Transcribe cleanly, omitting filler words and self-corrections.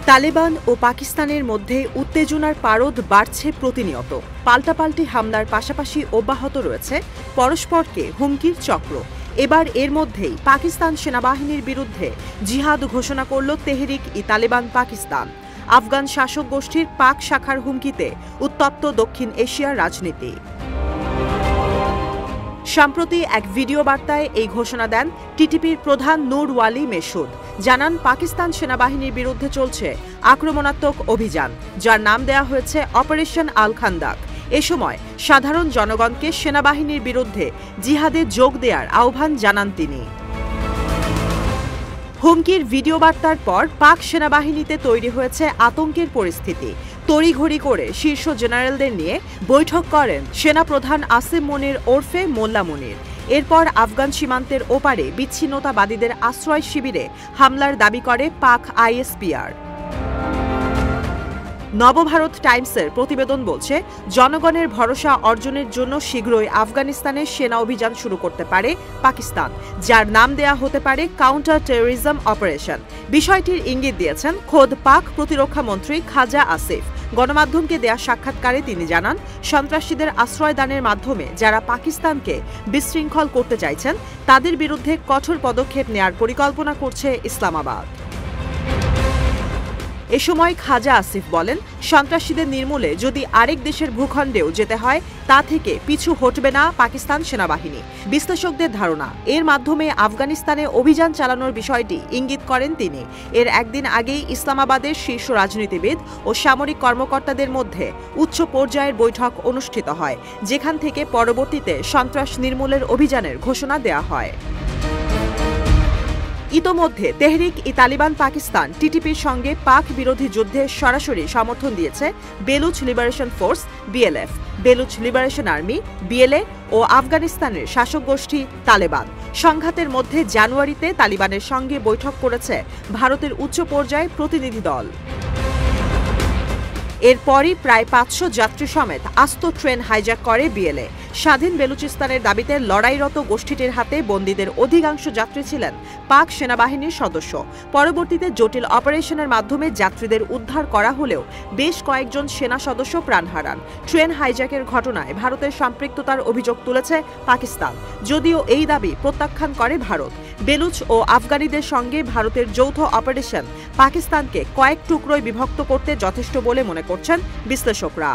তালেবান ও পাকিস্তানের মধ্যে উত্তেজনার পারদ বাড়ছে প্রতিনিয়ত। পাল্টাপাল্টি হামলার পাশাপাশি অব্যাহত রয়েছে পরস্পরকে হুমকির চক্র। এবার এর মধ্যেই পাকিস্তান সেনাবাহিনীর বিরুদ্ধে জিহাদ ঘোষণা করল তেহরিক-ই-তালেবান পাকিস্তান। আফগান শাসক গোষ্ঠীর পাক শাখার হুমকিতে উত্তপ্ত দক্ষিণ এশিয়ার রাজনীতি। সম্প্রতি এক ভিডিও বার্তায় এই ঘোষণা দেন টিটিপির প্রধান নূর ওয়ালি মেসুদ। জানান, পাকিস্তান সেনাবাহিনীর বিরুদ্ধে চলছে আক্রমণাত্মক অভিযান, যার নাম দেয়া হয়েছে অপারেশন আল খান্দাক। এ সময় সাধারণ জনগণকে সেনাবাহিনীর বিরুদ্ধে জিহাদে যোগ দেওয়ার আহ্বান জানান তিনি। হুমকির ভিডিও বার্তার পর পাক সেনাবাহিনীতে তৈরি হয়েছে আতঙ্কের পরিস্থিতি। তড়িঘড়ি করে শীর্ষ জেনারেলদের নিয়ে বৈঠক করেন সেনাপ্রধান আসিম মনির ওরফে মোল্লা মনির। এরপর আফগান সীমান্তের ওপারে বিচ্ছিন্নতাবাদীদের আশ্রয় শিবিরে হামলার দাবি করে পাক আইএসপিআর। নবভারত টাইমসের প্রতিবেদন বলছে, জনগণের ভরসা অর্জনের জন্য শীঘ্রই আফগানিস্তানে সেনা অভিযান শুরু করতে পারে পাকিস্তান, যার নাম দেয়া হতে পারে কাউন্টার টেররিজম অপারেশন। বিষয়টির ইঙ্গিত দিয়েছেন খোদ পাক প্রতিরক্ষা মন্ত্রী খাজা আসিফ। গণমাধ্যমকে দেয়া সাক্ষাৎকারে তিনি জানান, সন্ত্রাসীদের আশ্রয়দানের মাধ্যমে যারা পাকিস্তানকে বিশৃঙ্খল করতে চাইছেন তাদের বিরুদ্ধে কঠোর পদক্ষেপ নেয়ার পরিকল্পনা করছে ইসলামাবাদ। এ সময় খাজা আসিফ বলেন, সন্ত্রাসীদের নির্মূলে যদি আরেক দেশের ভূখণ্ডেও যেতে হয় তা থেকে পিছু হটবে না পাকিস্তান সেনাবাহিনী। বিশ্লেষকদের ধারণা, এর মাধ্যমে আফগানিস্তানে অভিযান চালানোর বিষয়টি ইঙ্গিত করেন তিনি। এর একদিন আগেই ইসলামাবাদের শীর্ষ রাজনীতিবিদ ও সামরিক কর্মকর্তাদের মধ্যে উচ্চ পর্যায়ের বৈঠক অনুষ্ঠিত হয়, যেখান থেকে পরবর্তীতে সন্ত্রাস নির্মূলের অভিযানের ঘোষণা দেয়া হয়। ইতোমধ্যে তেহরিক-ই-তালেবান পাকিস্তান টিটিপির সঙ্গে পাক বিরোধী যুদ্ধে সরাসরি সমর্থন দিয়েছে Baloch liberation force BLF, Baloch liberation army BLA ও আফগানিস্তানের শাসক গোষ্ঠী তালেবান। সংঘাতের মধ্যে জানুয়ারিতে তালিবানের সঙ্গে বৈঠক করেছে ভারতের উচ্চ পর্যায়ের প্রতিনিধি দল। এরপরই প্রায় 500 যাত্রী সমেত আস্ত ট্রেন হাইজ্যাক করে বিএলএ। স্বাধীন বেলুচিস্তানের দাবিতে লড়াইরত গোষ্ঠীটির হাতে বন্দীদের অধিকাংশ যাত্রী ছিলেন পাক সেনাবাহিনীর সদস্য। পরবর্তীতে জটিল অপারেশনের মাধ্যমে যাত্রীদের উদ্ধার করা হলেও বেশ কয়েকজন সেনা সদস্য প্রাণ হারান। ট্রেন হাইজ্যাকের ঘটনায় ভারতের সম্পৃক্ততার অভিযোগ তুলেছে পাকিস্তান, যদিও এই দাবি প্রত্যাখ্যান করে ভারত। বেলুচ ও আফগানিদের সঙ্গে ভারতের যৌথ অপারেশন পাকিস্তানকে কয়েক টুকরোয় বিভক্ত করতে যথেষ্ট বলে মনে করছেন বিশ্লেষকরা।